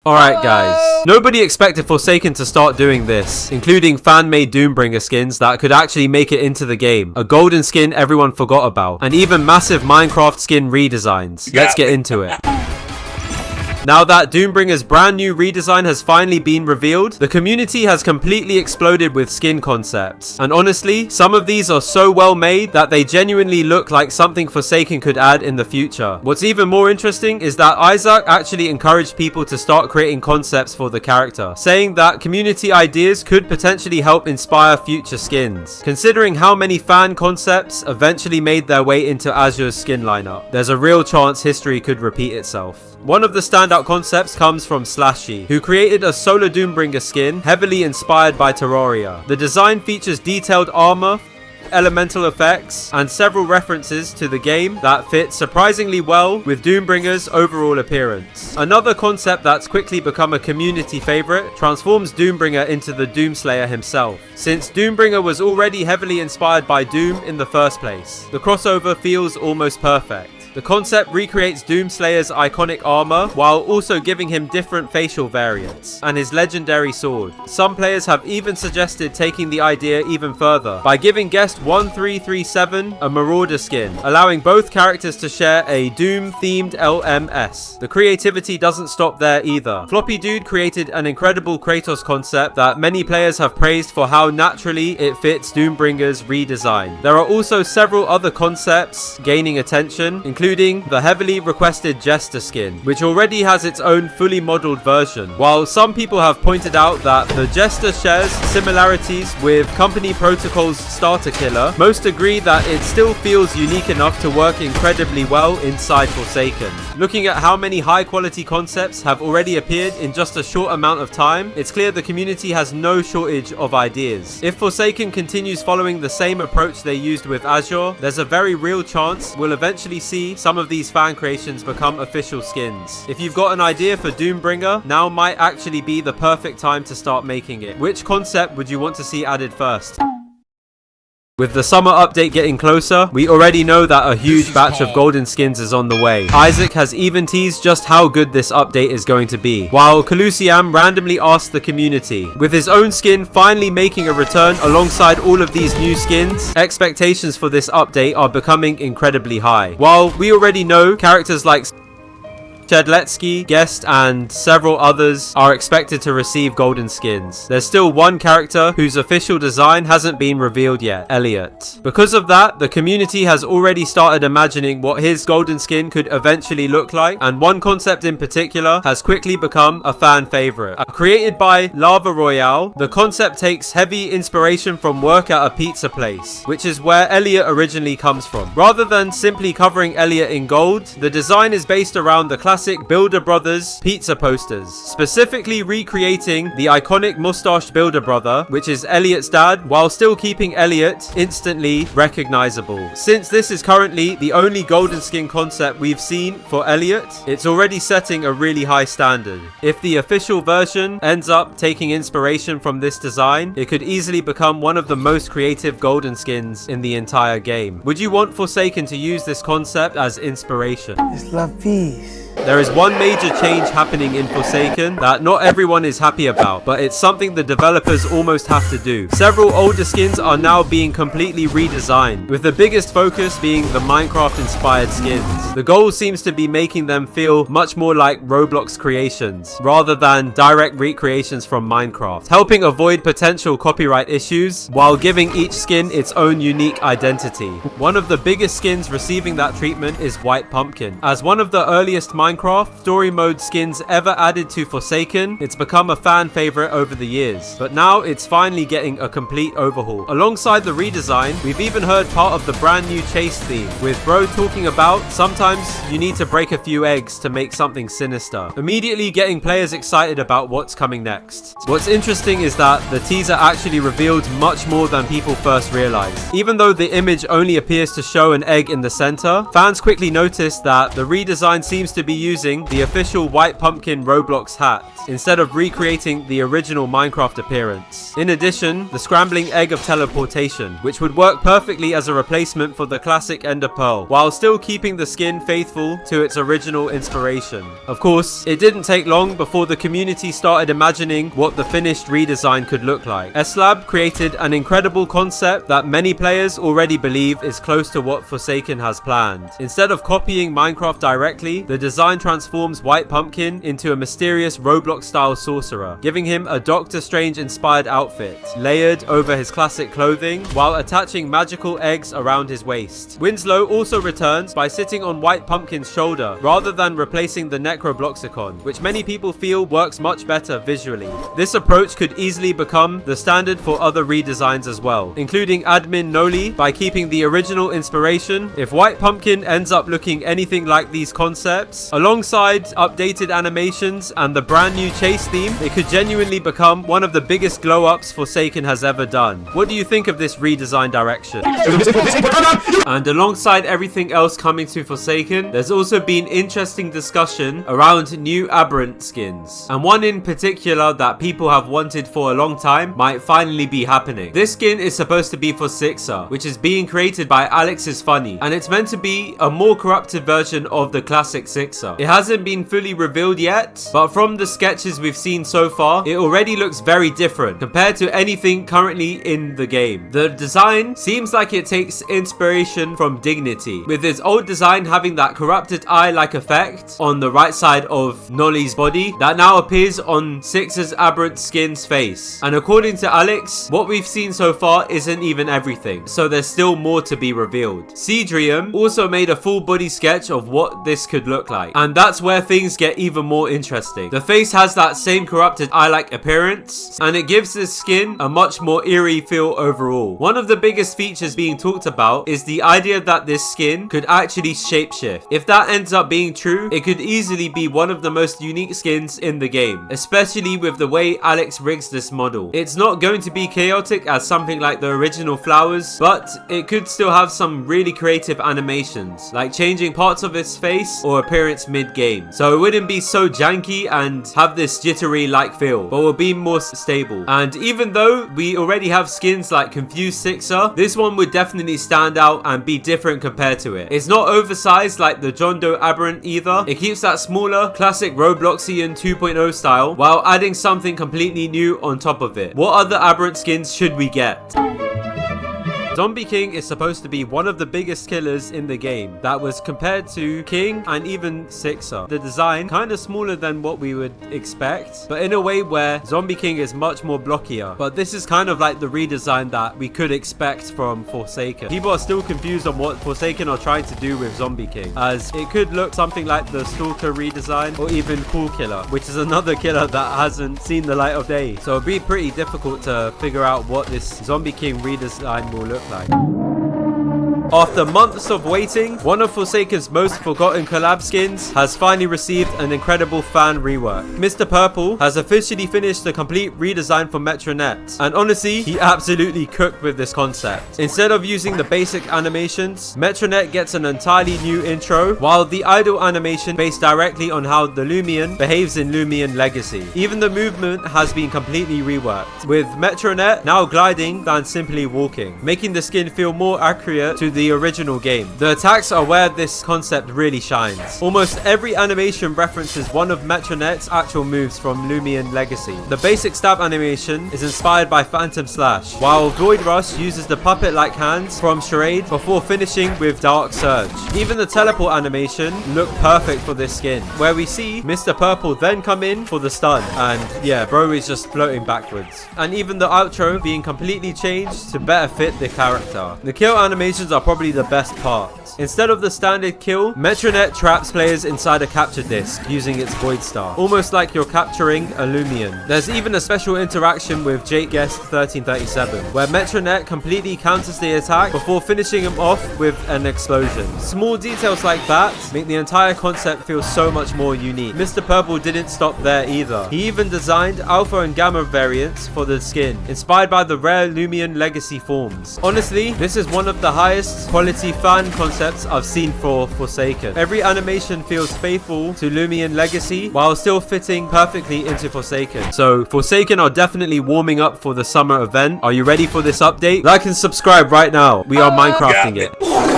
Alright guys, nobody expected Forsaken to start doing this, including fan-made Doombringer skins that could actually make it into the game, a golden skin everyone forgot about, and even massive Minecraft skin redesigns. Let's get into it. Now that Doombringer's brand new redesign has finally been revealed, the community has completely exploded with skin concepts. And honestly, some of these are so well made that they genuinely look like something Forsaken could add in the future. What's even more interesting is that Isaac actually encouraged people to start creating concepts for the character, saying that community ideas could potentially help inspire future skins. Considering how many fan concepts eventually made their way into Azure's skin lineup, there's a real chance history could repeat itself. One of the standout concepts comes from Slashy, who created a Solar Doombringer skin heavily inspired by Terraria. The design features detailed armor, elemental effects, and several references to the game that fit surprisingly well with Doombringer's overall appearance. Another concept that's quickly become a community favorite transforms Doombringer into the Doomslayer himself. Since Doombringer was already heavily inspired by Doom in the first place, the crossover feels almost perfect. The concept recreates Doomslayer's iconic armor while also giving him different facial variants and his legendary sword. Some players have even suggested taking the idea even further by giving guest 1337 a Marauder skin, allowing both characters to share a Doom-themed LMS. The creativity doesn't stop there either. Floppy Dude created an incredible Kratos concept that many players have praised for how naturally it fits Doombringer's redesign. There are also several other concepts gaining attention, including the heavily requested Jester skin, which already has its own fully modeled version. While some people have pointed out that the Jester shares similarities with Company Protocol's starter killer, most agree that it still feels unique enough to work incredibly well inside Forsaken. Looking at how many high quality concepts have already appeared in just a short amount of time, it's clear the community has no shortage of ideas. If Forsaken continues following the same approach they used with Azure, there's a very real chance we'll eventually see some of these fan creations become official skins. If you've got an idea for Doombringer, now might actually be the perfect time to start making it. Which concept would you want to see added first? With the summer update getting closer, we already know that a huge batch of golden skins is on the way. Isaac has even teased just how good this update is going to be, while Calusiam randomly asked the community. With his own skin finally making a return alongside all of these new skins, expectations for this update are becoming incredibly high. While we already know characters like Shedletsky, Guest, and several others are expected to receive golden skins, there's still one character whose official design hasn't been revealed yet, Elliot. Because of that, the community has already started imagining what his golden skin could eventually look like, and one concept in particular has quickly become a fan favorite. Created by Lava Royale, the concept takes heavy inspiration from work at a pizza place, which is where Elliot originally comes from. Rather than simply covering Elliot in gold, the design is based around the classic Builder Brothers pizza posters, specifically recreating the iconic mustached Builder Brother, which is Elliot's dad, while still keeping Elliot instantly recognizable. Since this is currently the only golden skin concept we've seen for Elliot, it's already setting a really high standard. If the official version ends up taking inspiration from this design, it could easily become one of the most creative golden skins in the entire game. Would you want Forsaken to use this concept as inspiration? It's love peace. There is one major change happening in Forsaken that not everyone is happy about, but it's something the developers almost have to do. Several older skins are now being completely redesigned, with the biggest focus being the Minecraft-inspired skins. The goal seems to be making them feel much more like Roblox creations, rather than direct recreations from Minecraft, helping avoid potential copyright issues, while giving each skin its own unique identity. One of the biggest skins receiving that treatment is White Pumpkin. As one of the earliest Minecraft story mode skins ever added to Forsaken, it's become a fan favorite over the years, but now it's finally getting a complete overhaul. Alongside the redesign, we've even heard part of the brand new chase theme, with Bro talking about sometimes you need to break a few eggs to make something sinister, immediately getting players excited about what's coming next. What's interesting is that the teaser actually revealed much more than people first realized. Even though the image only appears to show an egg in the center, fans quickly noticed that the redesign seems to be using the official White Pumpkin Roblox hat, instead of recreating the original Minecraft appearance. In addition, the scrambling egg of teleportation, which would work perfectly as a replacement for the classic Ender Pearl, while still keeping the skin faithful to its original inspiration. Of course, it didn't take long before the community started imagining what the finished redesign could look like. S-Lab created an incredible concept that many players already believe is close to what Forsaken has planned. Instead of copying Minecraft directly, the design transforms White Pumpkin into a mysterious Roblox-style sorcerer, giving him a Doctor Strange-inspired outfit, layered over his classic clothing, while attaching magical eggs around his waist. Winslow also returns by sitting on White Pumpkin's shoulder, rather than replacing the Necrobloxicon, which many people feel works much better visually. This approach could easily become the standard for other redesigns as well, including Admin Noli by keeping the original inspiration. If White Pumpkin ends up looking anything like these concepts, alongside updated animations and the brand new chase theme, it could genuinely become one of the biggest glow-ups Forsaken has ever done. What do you think of this redesign direction? And alongside everything else coming to Forsaken, there's also been interesting discussion around new Aberrant skins, and one in particular that people have wanted for a long time might finally be happening. This skin is supposed to be for Sixer, which is being created by Alex is Funny, and it's meant to be a more corrupted version of the classic Sixer. It hasn't been fully revealed yet, but from the sketches we've seen so far, it already looks very different compared to anything currently in the game. The design seems like it takes inspiration from Dignity, with his old design having that corrupted eye-like effect on the right side of Nolly's body that now appears on Sixer's Aberrant skin's face. And according to Alex, what we've seen so far isn't even everything, so there's still more to be revealed. Cedrium also made a full body sketch of what this could look like, and that's where things get even more interesting. The face has that same corrupted eye-like appearance, and it gives this skin a much more eerie feel overall. One of the biggest features being talked about is the idea that this skin could actually shapeshift. If that ends up being true, it could easily be one of the most unique skins in the game, especially with the way Alex rigs this model. It's not going to be chaotic as something like the original flowers, but it could still have some really creative animations, like changing parts of its face or appearance mid-game. So it wouldn't be so janky and have this jittery-like feel, but will be more stable. And even though we already have skins like Confused Sixer, this one would definitely stand out and be different compared to it. It's not oversized like the John Doe Aberrant either. It keeps that smaller, classic Robloxian 2.0 style, while adding something completely new on top of it. What other Aberrant skins should we get? Zombie King is supposed to be one of the biggest killers in the game that was compared to King and even Sixer. The design kind of smaller than what we would expect, but in a way where Zombie King is much more blockier. But this is kind of like the redesign that we could expect from Forsaken. People are still confused on what Forsaken are trying to do with Zombie King, as it could look something like the Stalker redesign or even Cool Killer, which is another killer that hasn't seen the light of day. So it'd be pretty difficult to figure out what this Zombie King redesign will look like. After months of waiting, one of Forsaken's most forgotten collab skins has finally received an incredible fan rework. Mr. Purple has officially finished the complete redesign for Metronet, and honestly, he absolutely cooked with this concept. Instead of using the basic animations, Metronet gets an entirely new intro, while the idle animation based directly on how the Lumion behaves in Lumion Legacy. Even the movement has been completely reworked, with Metronet now gliding than simply walking, making the skin feel more accurate to the original game. The attacks are where this concept really shines. Almost every animation references one of Metronet's actual moves from Lumion Legacy. The basic stab animation is inspired by Phantom Slash, while Void Rush uses the puppet-like hands from Charade before finishing with Dark Surge. Even the teleport animation looked perfect for this skin, where we see Mr. Purple then come in for the stun, and yeah, bro is just floating backwards. And even the outro being completely changed to better fit the character. The kill animations are probably the best part. Instead of the standard kill, Metronet traps players inside a capture disc using its Void Star, almost like you're capturing a Lumion. There's even a special interaction with Jake Guest 1337, where Metronet completely counters the attack before finishing him off with an explosion. Small details like that make the entire concept feel so much more unique. Mr. Purple didn't stop there either. He even designed Alpha and Gamma variants for the skin, inspired by the rare Lumion Legacy forms. Honestly, this is one of the highest most quality fan concepts I've seen for Forsaken. Every animation feels faithful to Lumion Legacy while still fitting perfectly into Forsaken. So Forsaken are definitely warming up for the summer event. Are you ready for this update? Like and subscribe right now. We are Minecrafting it.